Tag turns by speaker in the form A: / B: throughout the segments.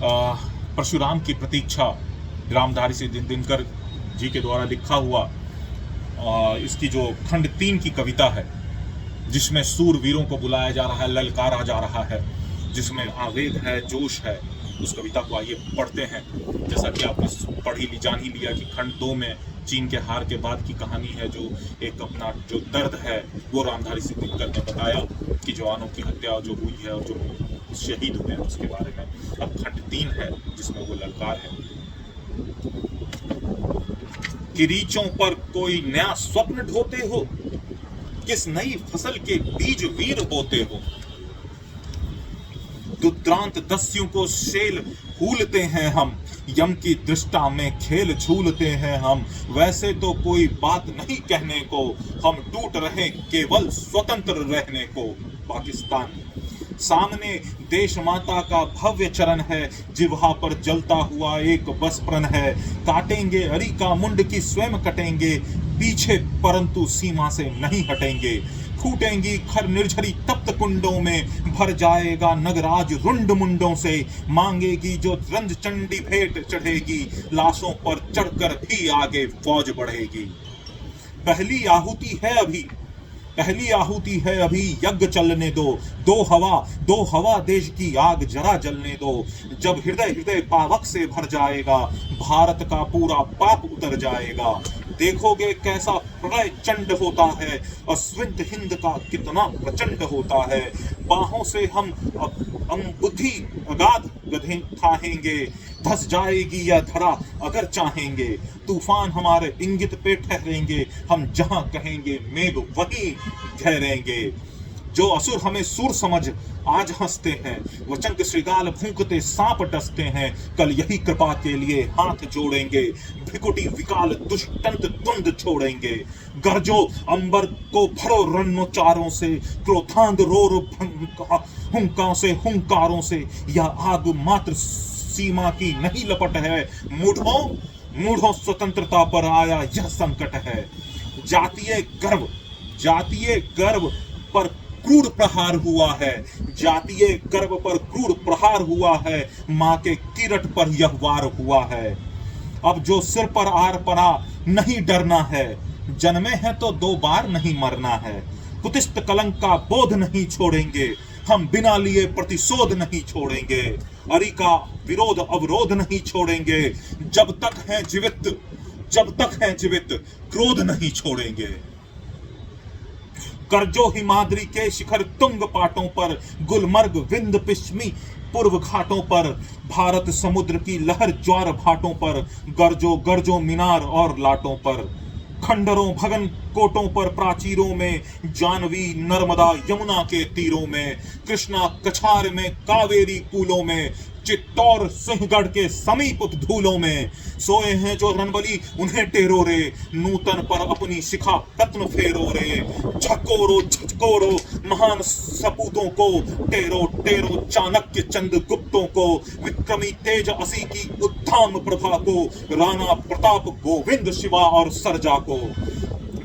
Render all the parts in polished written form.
A: परशुराम की प्रतीक्षा रामधारी सिंह दिनकर जी के द्वारा लिखा हुआ इसकी जो खंड 3 की कविता है, जिसमें सूरवीरों को बुलाया जा रहा है, ललकारा जा रहा है, जिसमें आवेग है, जोश है, उस कविता को आइए पढ़ते हैं। जैसा कि आपने पढ़ी ली जान ही लिया कि खंड 2 में चीन के हार के बाद की कहानी है, जो एक अपना जो दर्द है वो रामधारी सिंह दिनकर ने बताया कि जवानों की हत्या जो हुई है और जो शहीद हुए हैं उसके बारे में। अब खंड 3 है जिसमें वो ललकार है कि रीचों पर कोई नया स्वप्न ढोते हो, किस नई फसल के बीज वीर बोते हो। दुद्रांत दस्युं को शेल हूलते हैं हम, यम की दृष्टा में खेल झूलते हैं हम। वैसे तो कोई बात नहीं कहने को, हम टूट रहे केवल स्वतंत्र रहने को। पाकिस्तान सामने देश माता का भव्य चरण है, जिह्वा पर जलता हुआ एक बस प्रण है। काटेंगे अरी का मुंड की स्वयं कटेंगे, पीछे परंतु सीमा से नहीं हटेंगे। फूटेंगी खर निर्झरी तप्त कुंडों में, भर जाएगा नगराज रुंड मुंडों से। मांगेगी जो रंज चंडी भेंट चढ़ेगी, लाशों पर चढ़कर भी आगे फौज बढ़ेगी। पहली आहुति है अभी, पहली आहुति है अभी, यज्ञ चलने दो। दो हवा देश की आग जरा जलने दो। जब हृदय हृदय पावक से भर जाएगा, भारत का पूरा पाप उतर जाएगा। देखोगे कैसा प्रलय चंड होता है, अश्विंत हिंद का कितना प्रचंड होता है। बाहों से हम बुद्धि अगाध गधे ठाहेंगे, धस जाएगी यह धरा अगर चाहेंगे। तूफान हमारे इंगित पे ठहरेंगे, हम जहां कहेंगे मेघ वहीं ठहरेंगे। जो असुर हमें सुर समझ आज हंसते हैं, वो चंक श्रृगाल भूंकते सांप डसते हैं। कल यही कृपा के लिए हाथ जोड़ेंगे, भ्रिकुटी विकाल दुष्टंत द्वंद छोड़ेंगे। गरजो अंबर को भरो रणोच्चारों से, क्रोधांध रोर हुंकारों से। यह आग मात्र सीमा की नहीं लपट है, मूढ़ों स्वतंत्रता पर आया यह संकट है। जातीय गर्व पर क्रूर प्रहार हुआ है, जातीय गर्व पर क्रूर प्रहार हुआ है। मां के किरट पर यह वार हुआ है। अब जो सिर पर आर पड़ा नहीं डरना है, जन्मे हैं तो 2 बार नहीं मरना है। कुतिष्ठ कलंक का बोध नहीं छोड़ेंगे, हम बिना लिए प्रतिशोध नहीं छोड़ेंगे। अरी का विरोध अवरोध नहीं छोड़ेंगे, जब तक हैं जीवित क्रोध नहीं छोड़ेंगे। करजो हिमाद्री के शिखर तुंग पाटों पर, गुलमर्ग विंध्य पिश्मी पूर्व घाटों पर। भारत समुद्र की लहर ज्वार भाटों पर, गरजो मीनार और लाटों पर। खंडरों भगन कोटों पर प्राचीरों में, जानवी नर्मदा यमुना के तीरों में। कृष्णा कछार में कावेरी कूलों में, चित्तौर सिंहगढ़ के समीप धूलों में। सोए हैं जो रणबली उन्हें टेरो रे, नूतन पर अपनी शिखा रत्न फेरो रे। झकोरो महान सपूतों को, टेरो चाणक्य चंद गुप्तों को। विक्रमी तेज असी की उत्थान प्रभा को, राणा प्रताप गोविंद शिवा और सरजा को।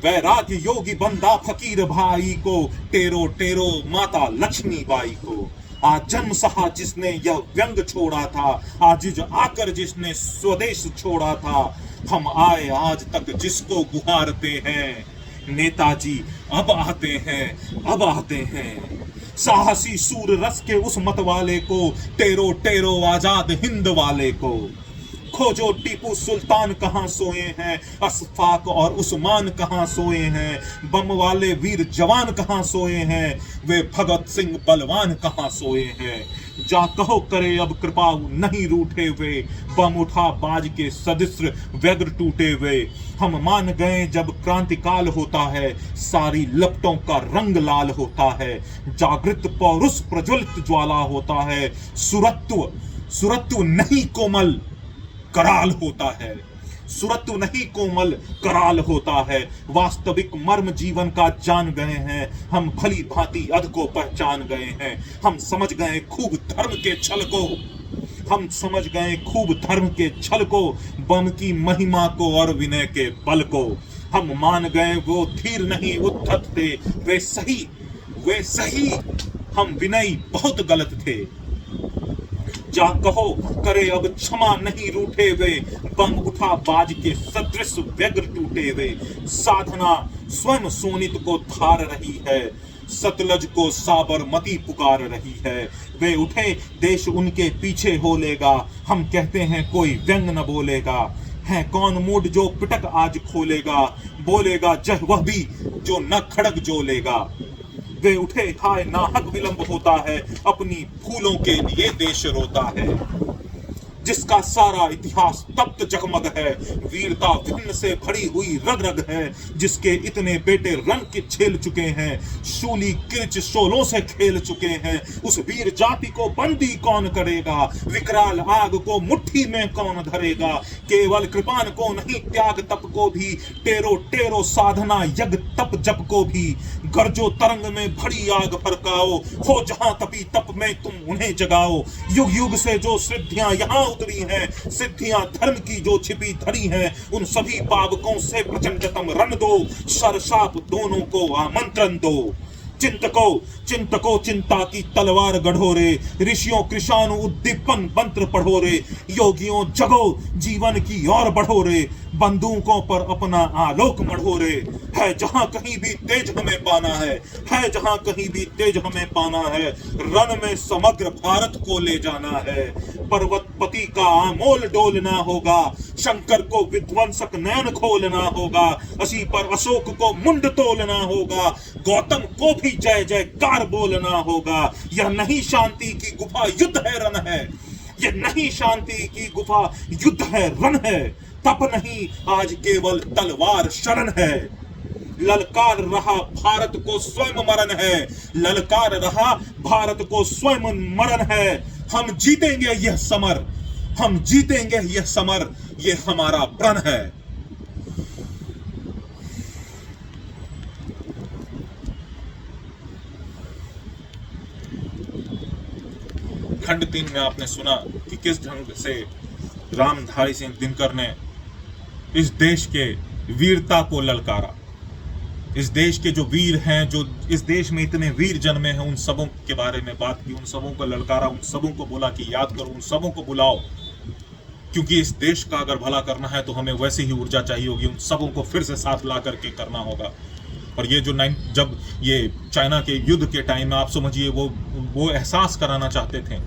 A: वैराग्य योगी बंदा फकीर भाई को, टेरो माता लक्ष्मी बाई को। आज जन्म सहा जिसने यह व्यंग छोड़ा था, आजिज आकर जिसने स्वदेश छोड़ा था। हम आए आज तक जिसको गुहारते हैं, नेताजी अब आते हैं। साहसी सूर रस के उस मत वाले को, टेरो आजाद हिंद वाले को। खोजो टीपू सुल्तान कहां सोए हैं, अशफाक और उस्मान कहां सोए हैं। बम वाले वीर जवान कहां सोए हैं, वे भगत सिंह बलवान कहां सोए हैं। जा कहो करे अब कृपा नहीं रूठे वे, बम उठा बाज के सदस्य व्यग्र टूटे वे। हम मान गए जब क्रांतिकाल होता है, सारी लपटों का रंग लाल होता है। जागृत पौरुष प्रज्वलित ज्वाला होता है, सुरत्व नहीं कोमल कराल होता है। सुरत्व नहीं कोमल कराल होता है। वास्तविक मर्म जीवन का जान गए हैं, हम भली भांति अध को पहचान गए हैं। हम समझ गए खूब धर्म के छल को, बम की महिमा को और विनय के बल को। हम मान गए वो धीर नहीं उद्धत थे, वे सही हम विनयी बहुत गलत थे। जा कहो करे अब क्षमा नहीं रूठे वे, बम उठा बाज के सदृश व्यग्र टूटे वे। साधना स्वयं सोनित को धार रही है, सतलज को साबरमती पुकार रही है। वे उठे देश उनके पीछे हो लेगा, हम कहते हैं कोई व्यंग न बोलेगा। है कौन मूड जो पिटक आज खोलेगा, बोलेगा जय वह भी जो न खड़ग जो लेगा। वे उठे हाय नाहक विलंब होता है, अपनी फूलों के लिए देश रोता है। जिसका सारा इतिहास तप्त जगमग है, वीरता विघ्न से भरी हुई रग रग है। जिसके इतने बेटे रन के झेल चुके हैं, शूली किरच शोलों से खेल चुके हैं। उस वीर जाति को बंदी कौन करेगा, विकराल आग को मुट्ठी में कौन धरेगा। केवल कृपान को नहीं त्याग तप को भी, टेरो टेरो साधना यज्ञ तप जप को भी। गरजो तरंग में भरी आग फरकाओ, हो जहां तपी तप में तुम उन्हें जगाओ। युग युग से जो सिद्धियां यहाँ उतरी हैं, सिद्धियां धर्म की जो छिपी धरी हैं, उन सभी पावकों से प्रचंडतम रण दो, सरसाप दोनों को आमंत्रण दो। चिंतको चिंता की तलवार गढ़ो रे, ऋषियों कृषाणु उद्दीपन मंत्र पढ़ो रे। योगियों जगो जीवन की ओर बढ़ो रे, बंदूकों पर अपना आलोक मढ़ो रे। है जहां कहीं भी तेज हमें पाना है जहां कहीं भी तेज हमें पाना है। रण में समग्र भारत को ले जाना है, पर्वतपति का आमोल डोलना होगा। शंकर को विध्वंसक नयन खोलना होगा, असी पर अशोक को मुंड तोलना होगा। गौतम को भी जय जयकार बोलना होगा। यह नहीं शांति की गुफा युद्ध है रण है, यह नहीं शांति की गुफा युद्ध है रण है। तप नहीं आज केवल तलवार शरण है। ललकार रहा भारत को स्वयं मरण है, ललकार रहा भारत को स्वयं मरण है। हम जीतेंगे यह समर, हम जीतेंगे यह समर, यह हमारा प्रण है। खंड 3 में आपने सुना कि किस ढंग से रामधारी सिंह दिनकर ने इस देश के वीरता को ललकारा। इस देश के जो वीर हैं, जो इस देश में इतने वीर जन्मे हैं, उन सबों के बारे में बात की, उन सबों को ललकारा, उन सबों को बोला कि याद करो, उन सबों को बुलाओ, क्योंकि इस देश का अगर भला करना है तो हमें वैसी ही ऊर्जा चाहिए होगी। उन सबों को फिर से साथ ला करके करना होगा। और ये जो जब ये चाइना के युद्ध के टाइम में आप समझिए वो एहसास कराना चाहते थे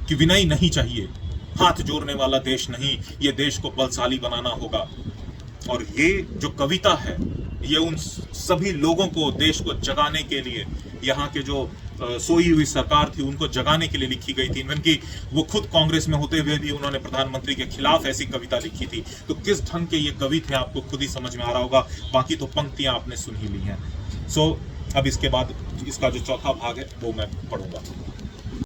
A: कि विनय नहीं चाहिए, हाथ जोड़ने वाला देश नहीं, ये देश को बलशाली बनाना होगा। और ये जो कविता है ये उन सभी लोगों को, देश को जगाने के लिए, यहाँ के जो सोई हुई सरकार थी उनको जगाने के लिए लिखी गई थी। इवन की वो खुद कांग्रेस में होते हुए भी उन्होंने प्रधानमंत्री के खिलाफ ऐसी कविता लिखी थी। तो किस ढंग के ये कवि थे आपको खुद ही समझ में आ रहा होगा। बाकी तो पंक्तियां आपने सुन ही ली हैं। अब इसके बाद इसका जो चौथा भाग है वो मैं पढ़ूंगा।